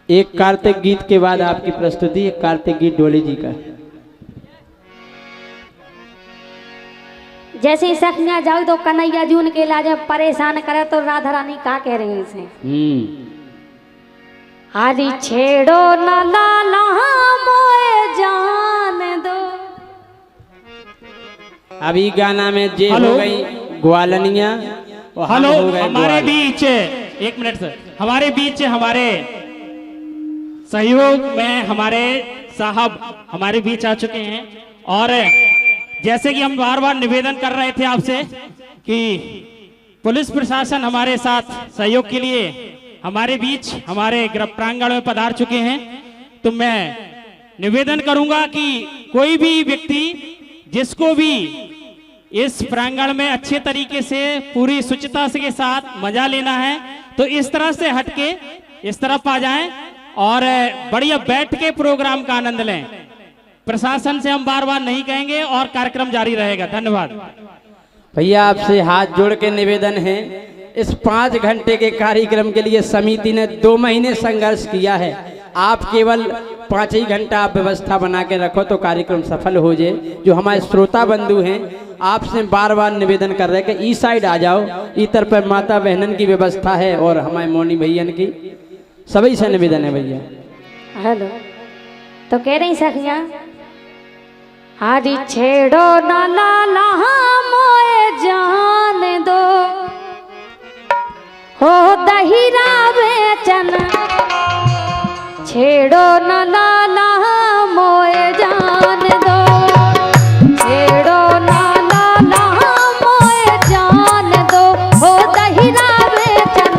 एक कार्तिक गीत के बाद आपकी प्रस्तुति, एक कार्तिक गीत डोली जी का। जैसे ही सखियां जाओ तो कन्हैया जी उनके इलाज में परेशान करे तो राधा रानी क्या कह रही हैं इसे? हरी छेड़ो न लाला मोए जान दो। अभी गाना में जे हो गई ग्वालनिया। हेलो, हमारे बीच एक मिनट सर, हमारे बीच हमारे सहयोग में हमारे साहब हमारे बीच आ चुके हैं। और जैसे कि हम बार बार निवेदन कर रहे थे आपसे कि पुलिस प्रशासन हमारे साथ सहयोग के लिए हमारे बीच हमारे गृह प्रांगण में पधार चुके हैं, तो मैं निवेदन करूंगा कि कोई भी व्यक्ति जिसको भी इस प्रांगण में अच्छे तरीके से पूरी शुचिता के साथ मजा लेना है तो इस तरह से हटके इस तरफ आ जाएं और बढ़िया बैठ के प्रोग्राम का आनंद लें। प्रशासन से हम बार बार नहीं कहेंगे और कार्यक्रम जारी रहेगा। धन्यवाद। भैया आपसे हाथ जोड़ के निवेदन है, इस 5 घंटे के कार्यक्रम के लिए समिति ने 2 महीने संघर्ष किया है। आप केवल 5 ही घंटा आप व्यवस्था बना के रखो तो कार्यक्रम सफल हो जाए। जो हमारे श्रोता बंधु हैं आपसे बार बार निवेदन कर रहे हैं कि ई साइड आ जाओ, इधर पर माता बहनन की व्यवस्था है और हमारे मोनी भैया की सभी से निवेदन है भैया। हेलो, तो कह रही सखियां हरी छेड़ो न लाला मोए जान दो, हो दहिरा बेचन छेड़ो न लाला मोए जान दो, छेड़ो न लाला मोए जान दो, हो दहिरा बेचन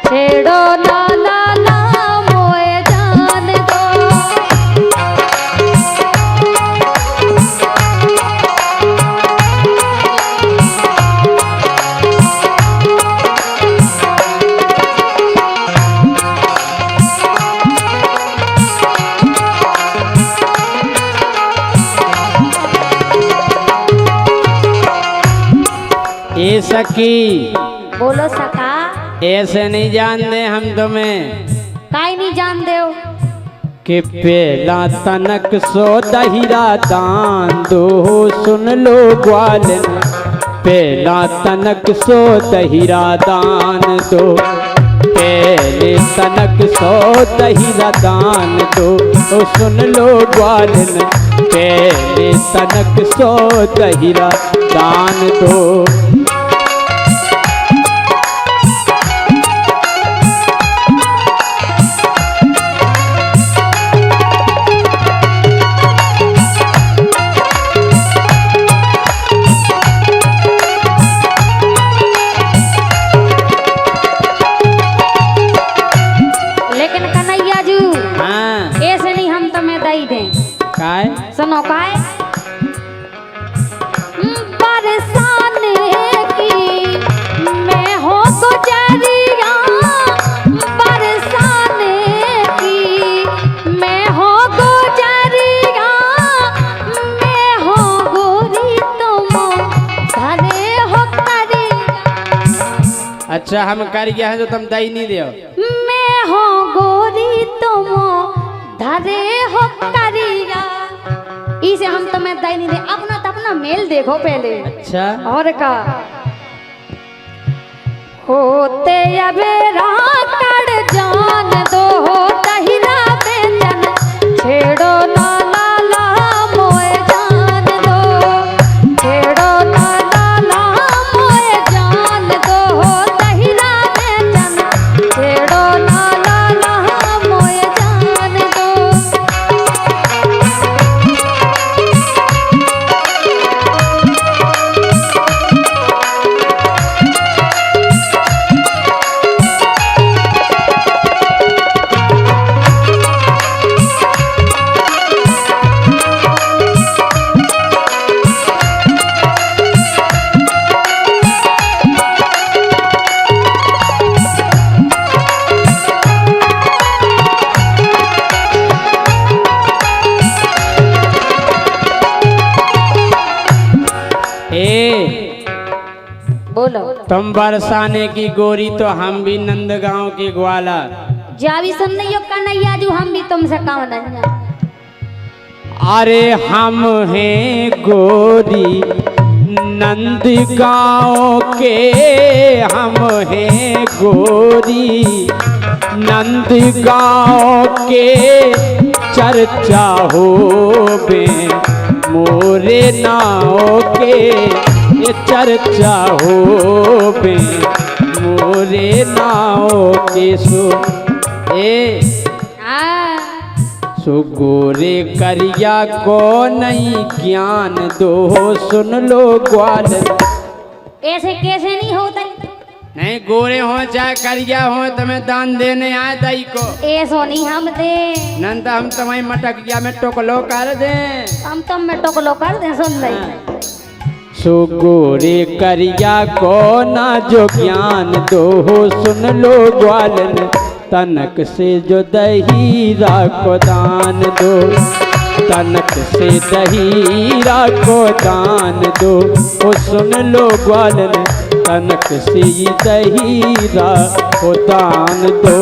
छेड़ो न लाला मोए जान दो। ए सखी बोलो सका, ऐसे नहीं जानते हम तुम्हें काई नहीं जान दे कि पहला तनक सो दहिरा दान दो, सुन लो ग्वालन पहला तनक सो दहिरा दान दो, पहले तनक सो दहिरा दान दो, तो सुन लो ग्वालन पहले तनक सो दहिरा दान दो। सुनो काय बरसाने की मैं हो गुजरिया, बरसाने की मैं हो गुजरिया, मैं हो गोरी तुम धरे हो करिया। अच्छा हम कर गया है जो तुम दही नहीं दे, मैं हो गोरी तुम धरे हो करिया, इसे हम तुम्हें दही नहीं दे। अपना तो अपना मेल देखो पहले। अच्छा और का होते अबेरा कड़ जान दो, हो दहिरा बेचन छेड़ो ना लाला मोए जान दो, छेड़ो ना लाला मोए जान दो, हो दहिरा बेचन छेड़ो ना लाला मोए जान दो। बोलो। तुम बरसाने की गोरी तो हम भी नंदगांव के ग्वाला। जा भी सुन नहीं हो कन्हैया जी, हम भी तुमसे कम नहीं। अरे हम हैं गोरी नंद गाँव के, हम हैं गोरी नंद गाँव के, चर्चा हो बे मोरे नाव के, ये चर्चा हो बे मोरे नाव के। सो ए सो गोरे करिया को नहीं ज्ञान दो, सुन लो ग्वाल। ऐसे कैसे नहीं होता? नहीं गोरे हो चाहे करिया हो, तुम्हें दान देने आए दई को। ऐसो नहीं हम दे, नंद हम तुम्हारी मटकिया में टोकलो कर दे, हम तुम में टोकलो कर दे। सुन नहीं सो गोरे करिया को ना जो ज्ञान दो, सुन लो ग्वालन तनक से जो दहीरा को दान दो, तनक से दहीरा को दान दो, ओ सुन लो ग्वालन तनक से दहीरा को दान दो।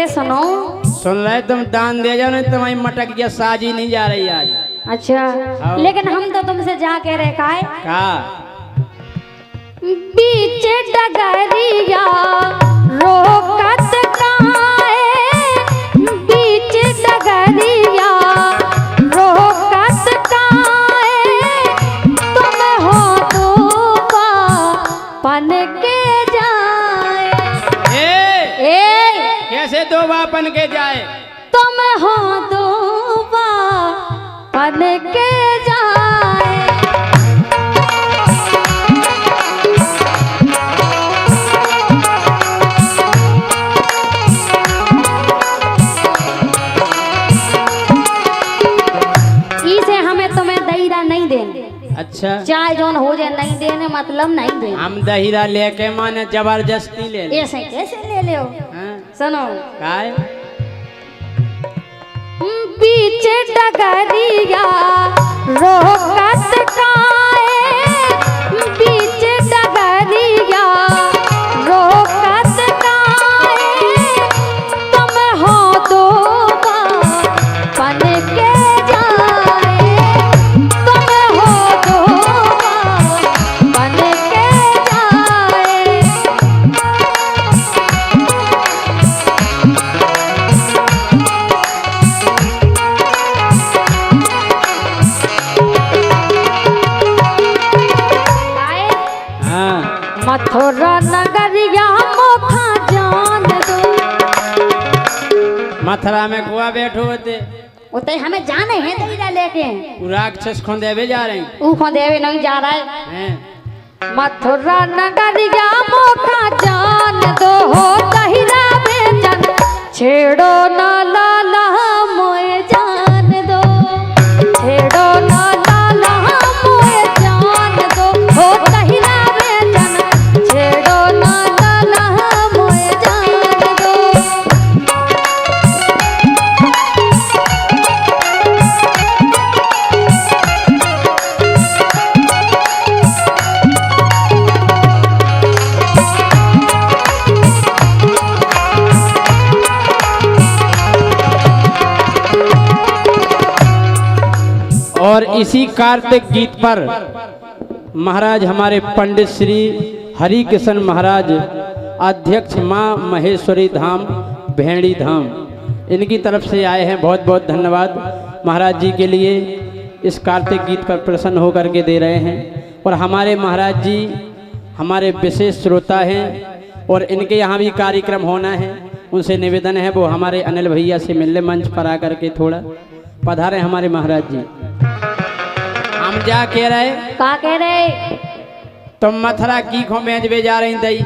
सुनो सुन रहे तुम दान दे जाओ, नहीं तुम्हारी मटकिया साजी नहीं जा रही आज। अच्छा लेकिन हम तो तुमसे जा के रखा है का बीच डगरिया रोकत काए, बीच डगरिया रोकत काए, तुम हो तो पन के जाए। कैसे दो बापन के जाए? तुम हो दो पन के जाए। इसे हमें तुम्हें दहीरा नहीं देने। अच्छा चाहे जोन हो जाए नहीं देने मतलब नहीं देने। हम दहीरा लेके माने जबरदस्ती ले ले। ऐसे कैसे ले ले? सुनो काय बीच डगरिया रोकत काए, बीच डगरिया रोकत काए, तुम हो दो पन के जाए, तुम हो दो पन के जाए। मथुरा नगरिया मोखा जान दो। मथुरा में कुआ बैठो होते उते हमें जाने हैं दहीरा लेके। राक्षस खोंदेवे जा रहे हैं। वो खोंदेवे नहीं जा रहा है। मथुरा नगरिया मोखा जान दो, दहीरा बेचन छेड़ो ना लाला मोए जान दो, छेड़ो ना लाला मोए जान दो, हो दहीरा बेचन छेड़ो ना लाला मोए जान दो। और इसी कार्तिक गीत पर महाराज हमारे पंडित श्री हरि किशन महाराज अध्यक्ष माँ महेश्वरी धाम भेड़ी धाम, इनकी तरफ से आए हैं। बहुत बहुत धन्यवाद महाराज जी के लिए। इस कार्तिक गीत पर प्रसन्न होकर के दे रहे हैं। और हमारे महाराज जी हमारे विशेष श्रोता हैं और इनके यहाँ भी कार्यक्रम होना है। उनसे निवेदन है वो हमारे अनिल भैया से मिलने मंच पर आकर के थोड़ा पधारे हमारे महाराज जी। हम क्या कह रहे? का कह रहे? तुम मथुरा की खो भेजवे जा रही दई?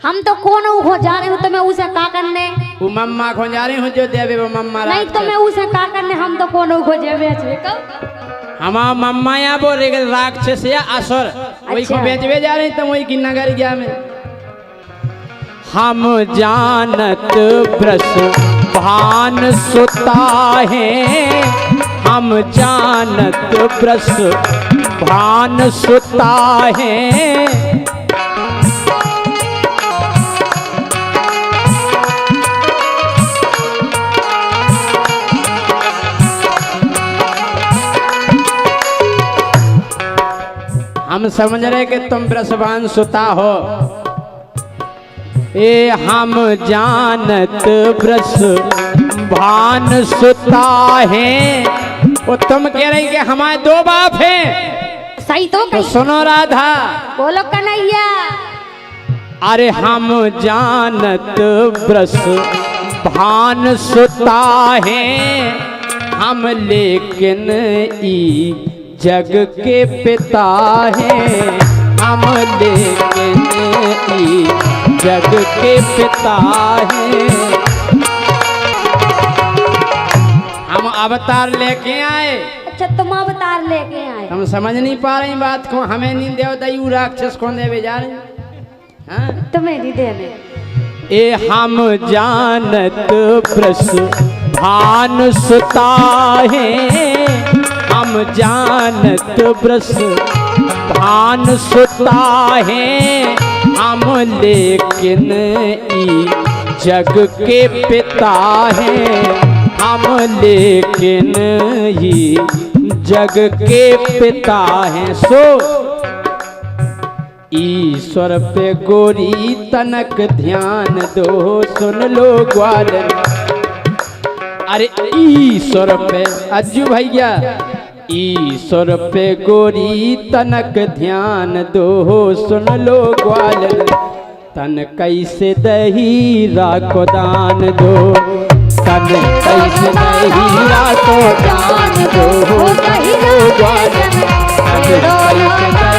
हम तो कौन हो जा रहे हो, तो मैं उसे का करने? वो मम्मा खो जा रही हूँ जो देवे वो मम्मा नहीं, तो मैं उसे का करने? हम तो कौन हो जेबे हमारा मम्मा यहाँ बोल रहे राक्षस या असुर वही को अच्छा। बेचवे जा रहे तो वही की नगर गया में हम जानत ब्रस भान सुता है हम जानत ब्रस भान सुता है हम समझ रहे कि तुम ब्रसवान सुता हो ए हम जानत ब्रस भान सुता है वो तुम कह रही कि हमारे दो बाप हैं सही तो तो कही। सुनो राधा बोलो कन्हैया। अरे हम जानत ब्रस भान सुता है हम लेकिन ई जग के पिता है हम लेकिन ई जग के पिता है हम अवतार लेके आए। अच्छा तुम अवतार लेके आए। हम समझ नहीं पा रही बात को हमें नहीं देवदायु राक्षस कौन देवे जा रहे हाँ? तुम्हें नहीं देने। ए हम जानत ब्रस भान सुता है हम जानत ब्रस भान सुता है हम लेकिन ई जग के पिता है हम लेकिन ही जग के पिता हैं सो ईश्वर पे गोरी तनक ध्यान दो सुन लो ग्वालन अरे ईश्वर पे अज्जू भैया ईश्वर पे गोरी तनक ध्यान दो सुन लो ग्वालन तन कैसे दही राको दान दो तन कैसे दही राको दान दो ग्वालन तन कैसे